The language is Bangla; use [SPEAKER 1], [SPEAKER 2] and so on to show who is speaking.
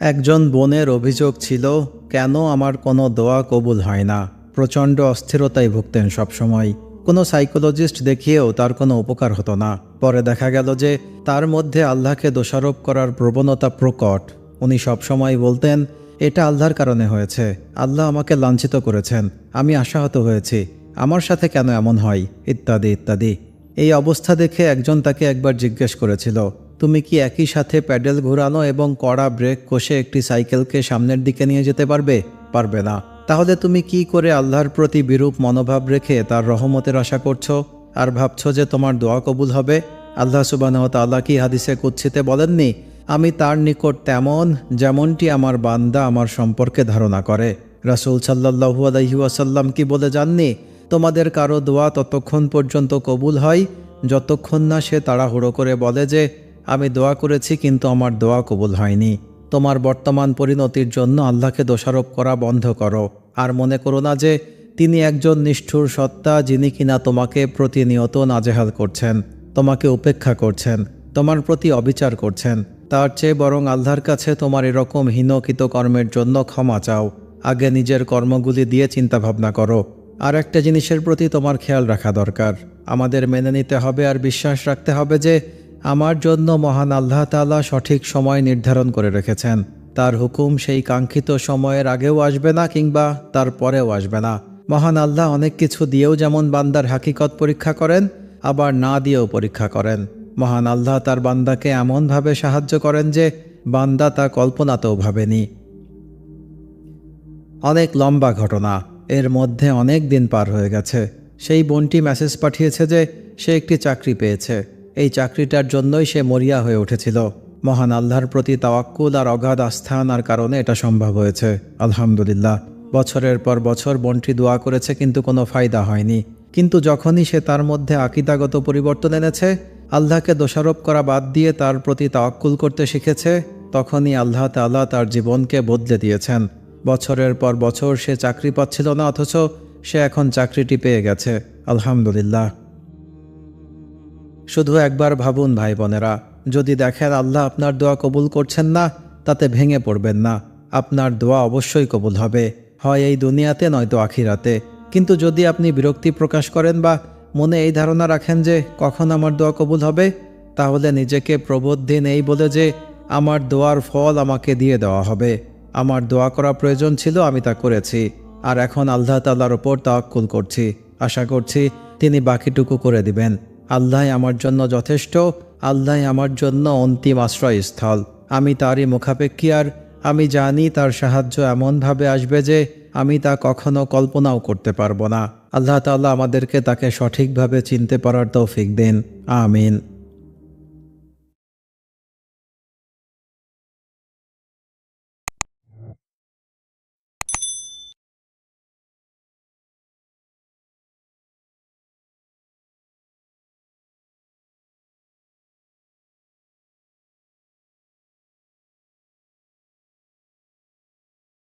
[SPEAKER 1] একজন বোনের অভিযোগ ছিল, কেন আমার কোনো দোয়া কবুল হয় না। প্রচণ্ড অস্থিরতায় ভুগতেন সবসময়। কোনো সাইকোলজিস্ট দেখিয়েও তার কোনো উপকার হতো না। পরে দেখা গেল যে তার মধ্যে আল্লাহকে দোষারোপ করার প্রবণতা প্রকট। উনি সবসময় বলতেন, এটা আল্লাহর কারণে হয়েছে, আল্লাহ আমাকে লাঞ্ছিত করেছেন, আমি আশাহত হয়েছি, আমার সাথে কেন এমন হয়, ইত্যাদি ইত্যাদি। এই অবস্থা দেখে একজন তাকে একবার জিজ্ঞেস করেছিল, তুমি কি একই সাথে প্যাডেল ঘোরানো এবং কড়া ব্রেক কষে একটি সাইকেলকে সামনের দিকে নিয়ে যেতে পারবে? পারবে না। তাহলে তুমি কি করে আল্লাহর প্রতি বিরূপ মনোভাব রেখে তার রহমতের আশা করছো আর ভাবছো যে তোমার দোয়া কবুল হবে? আল্লাহ সুবহানাহু ওয়া তাআলা কি হাদিসে কুদসিতে বলেননি, আমি তার নিকট তেমন যেমনটি আমার বান্দা আমার সম্পর্কে ধারণা করে? রাসূল সাল্লাল্লাহু আলাইহি ওয়াসাল্লাম কি বলে যাননি, তোমাদের কারো দোয়া ততক্ষণ পর্যন্ত কবুল হয় যতক্ষণ না সে তাড়াহুড়ো করে বলে যে আমি দোয়া করেছি কিন্তু আমার দোয়া কবুল হয়নি। তোমার বর্তমান পরিণতির জন্য আল্লাহকে দোষারোপ করা বন্ধ করো, আর মনে করো না যে তিনি একজন নিষ্ঠুর সত্তা যিনি কিনা তোমাকে প্রতিনিয়ত নাজেহাল করছেন, তোমাকে উপেক্ষা করছেন, তোমার প্রতি অবিচার করছেন। তার চেয়ে বরং আল্লাহর কাছে তোমার এরকম হীনকৃত কর্মের জন্য ক্ষমা চাও। আগে নিজের কর্মগুলি দিয়ে চিন্তাভাবনা করো। আর একটা জিনিসের প্রতি তোমার খেয়াল রাখা দরকার, আমাদের মেনে নিতে হবে আর বিশ্বাস রাখতে হবে যে আমার জন্য মহান আল্লাহ তাআলা সঠিক সময় নির্ধারণ করে রেখেছেন। তার হুকুম সেই কাঙ্ক্ষিত সময়ের আগেও আসবে না কিংবা তার পরেও আসবে না। মহান আল্লাহ অনেক কিছু দিয়েও যেমন বান্দার হাকিকত পরীক্ষা করেন, আবার না দিয়েও পরীক্ষা করেন। মহান আল্লাহ তার বান্দাকে এমনভাবে সাহায্য করেন যে বান্দা তা কল্পনাতেও ভাবেনি। অনেক লম্বা ঘটনা, এর মধ্যে অনেক দিন পার হয়ে গেছে। সেই বোনটি মেসেজ পাঠিয়েছে যে সে একটি চাকরি পেয়েছে। এই চাকরিটার জন্যই সে মরিয়া হয়ে উঠেছিল। মহান আল্লাহর প্রতি তাওয়াক্কুল আর অগাধ আস্থা আনার কারণে এটা সম্ভব হয়েছে। আলহামদুলিল্লাহ। বছরের পর বছর বোনটি দোয়া করেছে কিন্তু কোনো ফায়দা হয়নি। কিন্তু যখনই সে তার মধ্যে আকীদাগত পরিবর্তন এনেছে, আল্লাহকে দোষারোপ করা বাদ দিয়ে তার প্রতি তাওয়াক্কুল করতে শিখেছে, তখনই আল্লাহ তাআলা তার জীবনকে বদলে দিয়েছেন। বছরের পর বছর সে চাকরি পাচ্ছিল না, অথচ সে এখন চাকরিটি পেয়ে গেছে। আলহামদুলিল্লাহ। শুধু একবার ভাবুন ভাই বোনেরা, যদি দেখেন আল্লাহ আপনার দোয়া কবুল করছেন না, তাতে ভেঙে পড়বেন না। আপনার দোয়া অবশ্যই কবুল হবে, হয় এই দুনিয়াতে নয়তো আখিরাতে। কিন্তু যদি আপনি বিরক্তি প্রকাশ করেন বা মনে এই ধারণা রাখেন যে কখন আমার দোয়া কবুল হবে, তাহলে নিজেকে প্রবোধ দিন এই বলে যে আমার দোয়ার ফল আমাকে দিয়ে দেওয়া হবে। আমার দোয়া করা প্রয়োজন ছিল, আমি তা করেছি, আর এখন আল্লাহ তাআলার ওপর তাওয়াক্কুল করছি। আশা করছি তিনি বাকিটুকু করে দিবেন। আল্লাহ আমার জন্য যথেষ্ট, আল্লাহ আমার জন্য অন্তিম আশ্রয়স্থল। আমি তারই মুখাপেক্ষী, আর আমি জানি তার সাহায্য এমনভাবে আসবে যে আমি তা কখনো কল্পনাও করতে পারবো না। আল্লাহ তাআলা আমাদেরকে তাকে সঠিকভাবে চিনতে পারার তৌফিক দিন। আমিন।